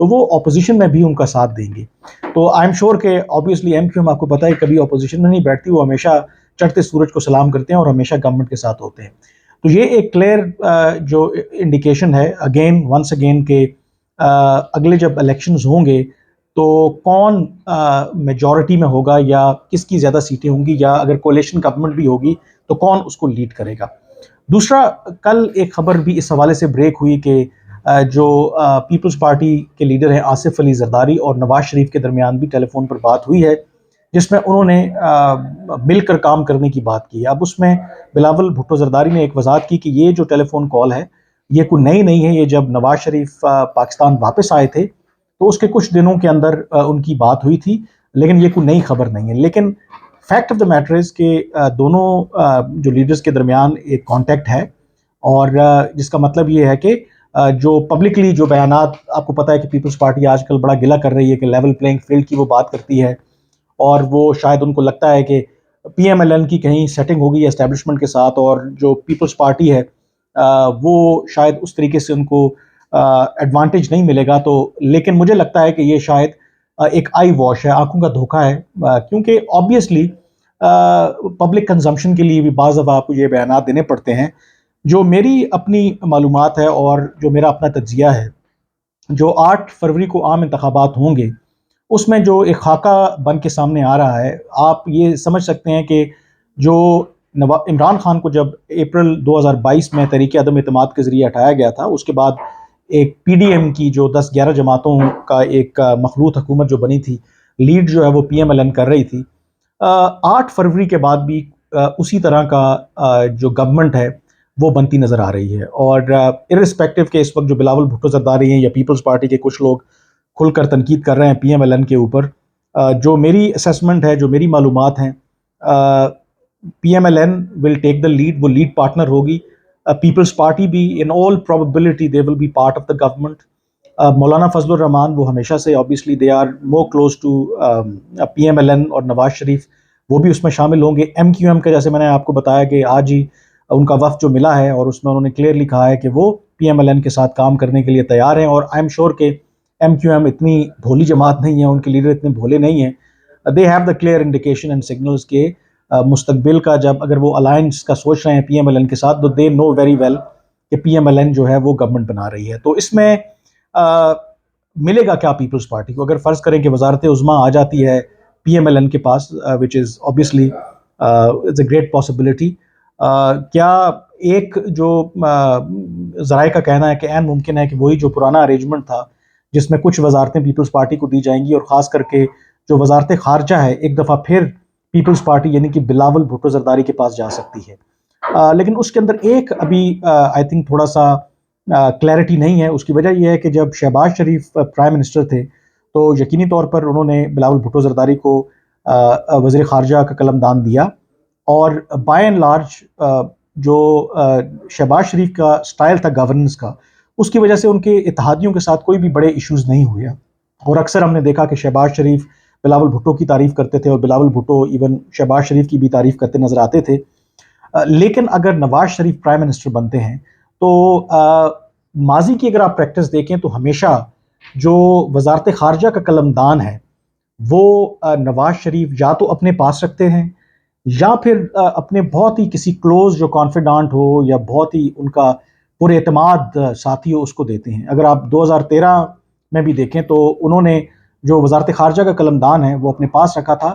تو وہ اپوزیشن میں بھی ان کا ساتھ دیں گے. تو آئی ایم شیور کہ آبویسلی ایم کیو ایم آپ کو پتہ ہے کبھی اپوزیشن میں نہیں بیٹھتی, وہ ہمیشہ چڑھتے سورج کو سلام کرتے ہیں اور ہمیشہ گورنمنٹ کے ساتھ ہوتے ہیں. تو یہ ایک کلیئر جو انڈیکیشن ہے ونس اگین کہ اگلے جب الیکشنز ہوں گے تو کون میجورٹی میں ہوگا یا کس کی زیادہ سیٹیں ہوں گی, یا اگر کولیشن گورنمنٹ بھی ہوگی تو کون اس کو لیڈ کرے گا. دوسرا, کل ایک خبر بھی اس حوالے سے بریک ہوئی کہ جو پیپلز پارٹی کے لیڈر ہیں آصف علی زرداری اور نواز شریف کے درمیان بھی ٹیلی فون پر بات ہوئی ہے, جس میں انہوں نے مل کر کام کرنے کی بات کی. اب اس میں بلاول بھٹو زرداری نے ایک وضاحت کی کہ یہ جو ٹیلی فون کال ہے یہ کوئی نئی نہیں ہے, یہ جب نواز شریف پاکستان واپس آئے تھے تو اس کے کچھ دنوں کے اندر ان کی بات ہوئی تھی, لیکن یہ کوئی نئی خبر نہیں ہے. لیکن fact of the matter is کہ دونوں جو لیڈرز کے درمیان ایک کانٹیکٹ ہے, اور جس کا مطلب یہ ہے کہ جو پبلکلی جو بیانات, آپ کو پتہ ہے کہ پیپلز پارٹی آج کل بڑا گلہ کر رہی ہے کہ لیول پلینگ فیلڈ کی وہ بات کرتی ہے, اور وہ شاید ان کو لگتا ہے کہ پی ایم ایل این کی کہیں سیٹنگ ہوگی اسٹیبلشمنٹ کے ساتھ, اور جو پیپلز پارٹی ہے وہ شاید اس طریقے سے ان کو ایڈوانٹیج نہیں ملے گا. تو لیکن مجھے لگتا ہے کہ یہ شاید ایک آئی واش ہے, آنکھوں کا دھوکہ ہے, کیونکہ آبویسلی پبلک کنزمپشن کے لیے بھی بعض دفعہ آپ کو یہ بیانات دینے پڑتے ہیں. جو میری اپنی معلومات ہے اور جو میرا اپنا تجزیہ ہے, جو 8 فروری کو عام انتخابات ہوں گے اس میں جو ایک خاکہ بن کے سامنے آ رہا ہے, آپ یہ سمجھ سکتے ہیں کہ جو عمران خان کو جب اپریل 2022 میں تحریک عدم اعتماد کے ذریعے ہٹایا گیا تھا, اس کے بعد ایک پی ڈی ایم کی جو 10-11 جماعتوں کا ایک مخلوط حکومت جو بنی تھی, لیڈ جو ہے وہ پی ایم ایل این کر رہی تھی, 8 فروری کے بعد بھی اسی طرح کا جو گورنمنٹ ہے وہ بنتی نظر آ رہی ہے. اور ارسپیکٹو کہ اس وقت جو بلاول بھٹو زرداری ہیں یا پیپلز پارٹی کے کچھ لوگ کھل کر تنقید کر رہے ہیں پی ایم ایل این کے اوپر, جو میری اسیسمنٹ ہے, جو میری معلومات ہیں, P M L N will take the lead, وہ لیڈ پارٹنر ہوگی. پیپلز پارٹی بھی in all probability they will be part of the government. Maulana Fazl ur Rehman وہ ہمیشہ سے obviously they are more close to P M L N, اور نواز شریف وہ بھی اس میں شامل ہوں گے. ایم کیو ایم کا جیسے میں نے آپ کو بتایا کہ آج ہی ان کا وفد جو ملا ہے اور اس میں انہوں نے کلیئرلی کہا ہے کہ وہ پی ایم ایل این کے ساتھ کام کرنے کے لیے تیار ہیں, اور آئی ایم شیور کہ ایم کیو ایم اتنی بھولی جماعت نہیں ہے, ان کے لیڈر اتنے بھولے نہیں ہیں. They have the clear indication and signals کہ مستقبل کا جب اگر وہ الائنس کا سوچ رہے ہیں پی ایم ایل این کے ساتھ, تو دے نو ویری ویل کہ پی ایم ایل این جو ہے وہ گورنمنٹ بنا رہی ہے. تو اس میں ملے گا کیا پیپلز پارٹی کو؟ اگر فرض کریں کہ وزارت عظمیٰ آ جاتی ہے پی ایم ایل این کے پاس, which is obviously it's a great possibility, کیا ایک جو ذرائع کا کہنا ہے کہ عین ممکن ہے کہ وہی جو پرانا ارینجمنٹ تھا جس میں کچھ وزارتیں پیپلز پارٹی کو دی جائیں گی, اور خاص کر کے جو وزارت خارجہ ہے ایک دفعہ پھر پیپلز پارٹی یعنی کہ بلاول بھٹو زرداری کے پاس جا سکتی ہے. لیکن اس کے اندر ایک ابھی آئی تھنک تھوڑا سا کلیئرٹی نہیں ہے. اس کی وجہ یہ ہے کہ جب شہباز شریف پرائم منسٹر تھے تو یقینی طور پر انہوں نے بلاول بھٹو زرداری کو وزیر خارجہ کا قلم دان دیا, اور بائی اینڈ لارج جو شہباز شریف کا سٹائل تھا گورننس کا, اس کی وجہ سے ان کے اتحادیوں کے ساتھ کوئی بھی بڑے ایشوز نہیں ہوئے. اور اکثر ہم نے دیکھا کہ شہباز شریف بلاول بھٹو کی تعریف کرتے تھے, اور بلاول بھٹو ایون شہباز شریف کی بھی تعریف کرتے نظر آتے تھے. لیکن اگر نواز شریف پرائم منسٹر بنتے ہیں تو ماضی کی اگر آپ پریکٹس دیکھیں تو ہمیشہ جو وزارت خارجہ کا قلم دان ہے وہ نواز شریف یا تو اپنے پاس رکھتے ہیں, یا پھر اپنے بہت ہی کسی کلوز جو کانفیڈانٹ ہو یا بہت ہی ان کا پر اعتماد ساتھی ہو اس کو دیتے ہیں. اگر آپ 2013 میں بھی دیکھیں تو انہوں نے جو وزارت خارجہ کا قلم دان ہے وہ اپنے پاس رکھا تھا,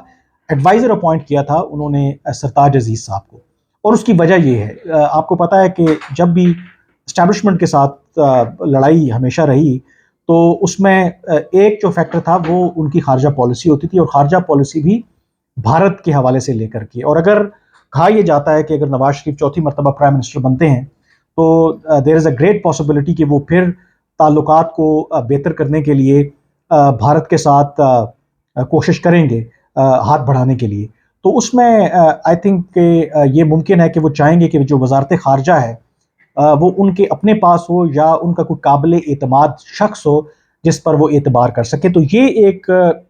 ایڈوائزر اپوائنٹ کیا تھا انہوں نے سرتاج عزیز صاحب کو. اور اس کی وجہ یہ ہے, آپ کو پتہ ہے کہ جب بھی اسٹیبلشمنٹ کے ساتھ لڑائی ہمیشہ رہی تو اس میں ایک جو فیکٹر تھا وہ ان کی خارجہ پالیسی ہوتی تھی, اور خارجہ پالیسی بھی بھارت کے حوالے سے لے کر کے. اور اگر کہا یہ جاتا ہے کہ اگر نواز شریف چوتھی مرتبہ پرائم منسٹر بنتے ہیں تو دیر از اے گریٹ پاسبلٹی کہ وہ پھر تعلقات کو بہتر کرنے کے لیے بھارت کے ساتھ کوشش کریں گے ہاتھ بڑھانے کے لیے. تو اس میں آئی تھنک کہ یہ ممکن ہے کہ وہ چاہیں گے کہ جو وزارت خارجہ ہے وہ ان کے اپنے پاس ہو, یا ان کا کوئی قابل اعتماد شخص ہو جس پر وہ اعتبار کر سکے. تو یہ ایک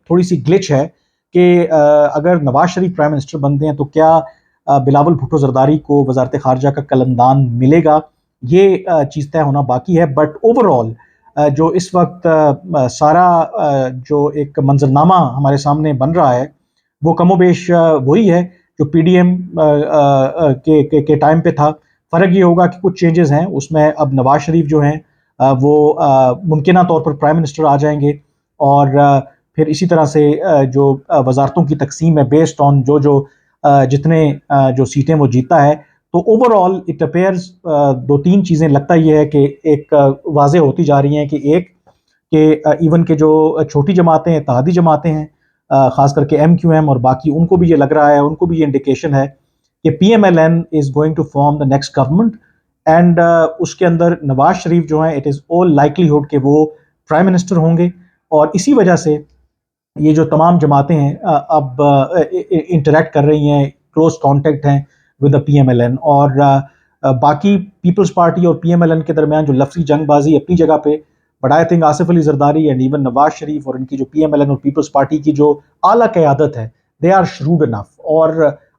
تھوڑی سی گلچ ہے کہ اگر نواز شریف پرائم منسٹر بنتے ہیں تو کیا بلاول بھٹو زرداری کو وزارت خارجہ کا قلم دان ملے گا, یہ چیز طے ہونا باقی ہے. بٹ اوور آل جو اس وقت سارا جو ایک منظرنامہ ہمارے سامنے بن رہا ہے وہ کم و بیش وہی ہے جو پی ڈی ایم کے ٹائم پہ تھا. فرق یہ ہوگا کہ کچھ چینجز ہیں اس میں. اب نواز شریف جو ہیں وہ ممکنہ طور پر پرائم منسٹر آ جائیں گے، اور پھر اسی طرح سے جو وزارتوں کی تقسیم ہے بیسڈ آن جتنے جو سیٹیں وہ جیتا ہے. تو اوور آل اٹ اپیئرز دو تین چیزیں لگتا یہ ہے کہ ایک واضح ہوتی جا رہی ہیں کہ ایک کہ ایون کہ جو چھوٹی جماعتیں ہیں، اتحادی جماعتیں ہیں، خاص کر کے ایم کیو ایم اور باقی، ان کو بھی یہ لگ رہا ہے، ان کو بھی یہ انڈیکیشن ہے کہ P M L N is going to form the next government. And اس کے اندر نواز شریف جو ہیں اٹ از آل لائکلیہڈ کہ وہ پرائم منسٹر ہوں گے. اور اسی وجہ سے یہ جو تمام جماعتیں ہیں اب انٹریکٹ کر رہی ہیں، کلوز کانٹیکٹ ہیں with the P M L N. اور باقی پیپلز پارٹی اور پی ایم ایل این کے درمیان جو لفظی جنگ بازی اپنی جگہ پہ، but I think Asif Ali Zardari and even Nawaz Sharif اور ان کی جو پی ایم ایل این اور پیپلز پارٹی کی جو اعلیٰ قیادت ہے، دے آر شروڈ انف. اور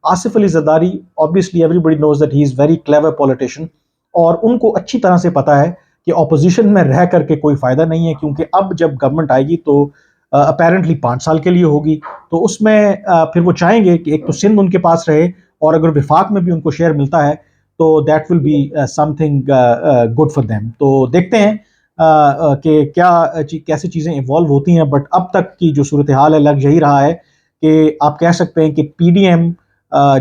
Asif Ali Zardari obviously everybody knows that he is very clever politician، اور ان کو اچھی طرح سے پتا ہے کہ اپوزیشن میں رہ کر کے کوئی فائدہ نہیں ہے، کیونکہ اب جب گورنمنٹ آئے گی تو اپیرنٹلی 5 سال کے لیے ہوگی. تو اس میں پھر وہ چاہیں گے کہ ایک تو سندھ ان کے پاس رہے، اور اگر وفاق میں بھی ان کو شیئر ملتا ہے تو that will be something good for them. تو دیکھتے ہیں کہ کیسے چیزیں ایوالو ہوتی ہیں. بٹ اب تک کی جو صورتحال ہے لگ یہی رہا ہے کہ آپ کہہ سکتے ہیں کہ پی ڈی ایم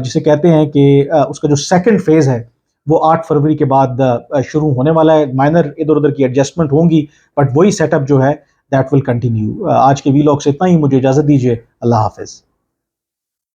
جسے کہتے ہیں کہ اس کا جو سیکنڈ فیز ہے وہ 8 فروری کے بعد شروع ہونے والا ہے. مائنر ادھر ادھر کی ایڈجسٹمنٹ ہوں گی، بٹ وہی سیٹ اپ جو ہے دیٹ ول کنٹینیو. آج کے وی لاگ سے اتنا ہی، مجھے اجازت دیجیے. اللہ حافظ.